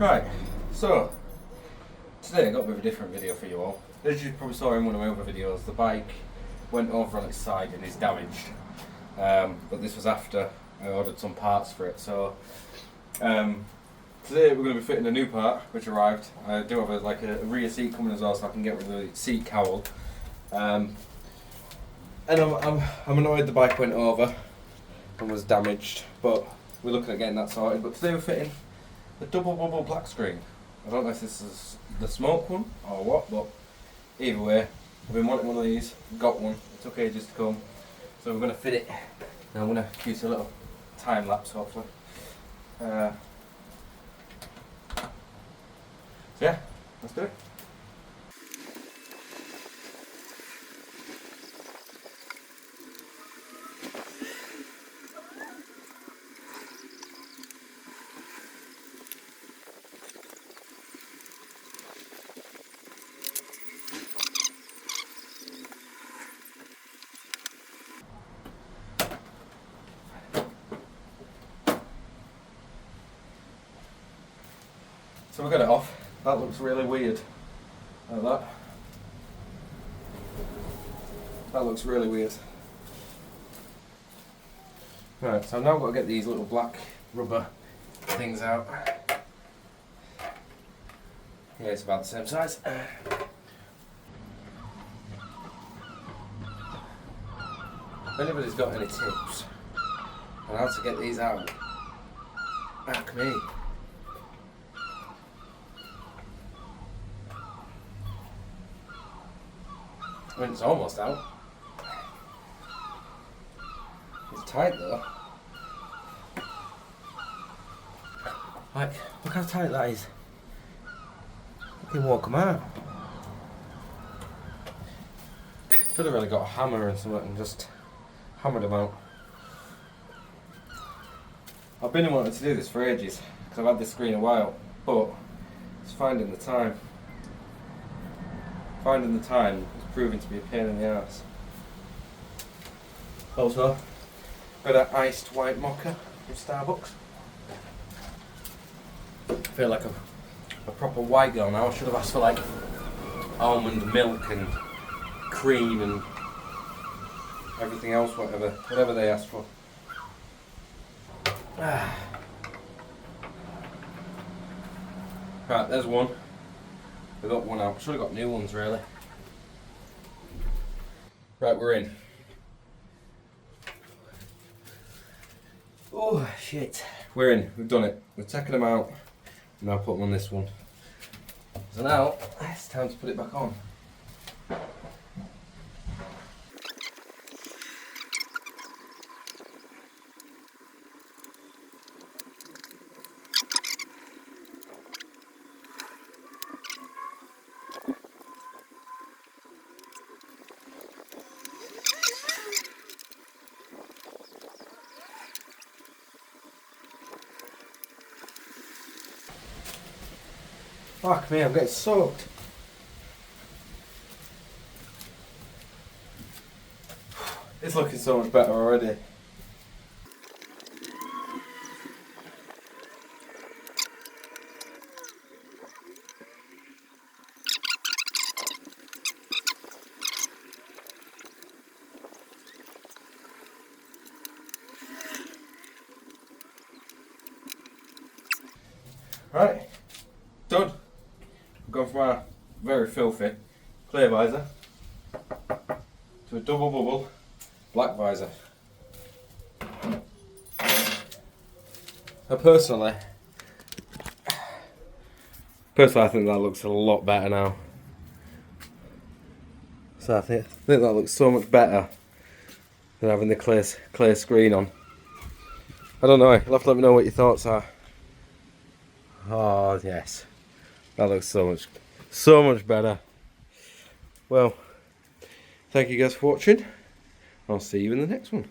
Right, so today I got a bit of a different video for you all. As you probably saw in one of my other videos, the bike went over on its side and is damaged. But this was after I ordered some parts for it. So today we're going to be fitting a new part which arrived. I do have a rear seat coming as well, so I can get rid of the seat cowl. And I'm annoyed the bike went over and was damaged, but we're looking at getting that sorted. But today we're fitting a double bubble black screen. I don't know if this is the smoke one or what, but either way, I've been wanting one of these, got one, it took ages to come. So we're going to fit it. Now I'm going to use a little time lapse hopefully. So yeah, let's do it. So we got it off. That looks really weird. Like that. That looks really weird. Right, so I've now got to get these little black rubber things out. Yeah, it's about the same size. If anybody's got any tips on how to get these out, ask me. I mean, it's almost out. It's tight though. Like, look how tight that is. You can walk them out. Should have really got a hammer and something and just hammered them out. I've been wanting to do this for ages because I've had this screen a while, but it's finding the time. Finding the time is proving to be a pain in the ass. Also, got an iced white mocha from Starbucks. I feel like a proper white girl now. I should have asked for like almond milk and cream and everything else, whatever they asked for. Right, there's one. We got one out. Should have got new ones really. Right, we're in. Oh shit. We're in. We've done it. We've taken them out. Now put them on this one. So now it's time to put it back on. Fuck me, I'm getting soaked. It's looking so much better already. Right, done. Gone from our very filthy clear visor to a double bubble black visor. Now personally I think that looks a lot better now. So I think that looks so much better than having the clear screen on. I don't know, you'll have to let me know what your thoughts are. Oh yes. That looks so much better. Well, thank you guys for watching. I'll see you in the next one.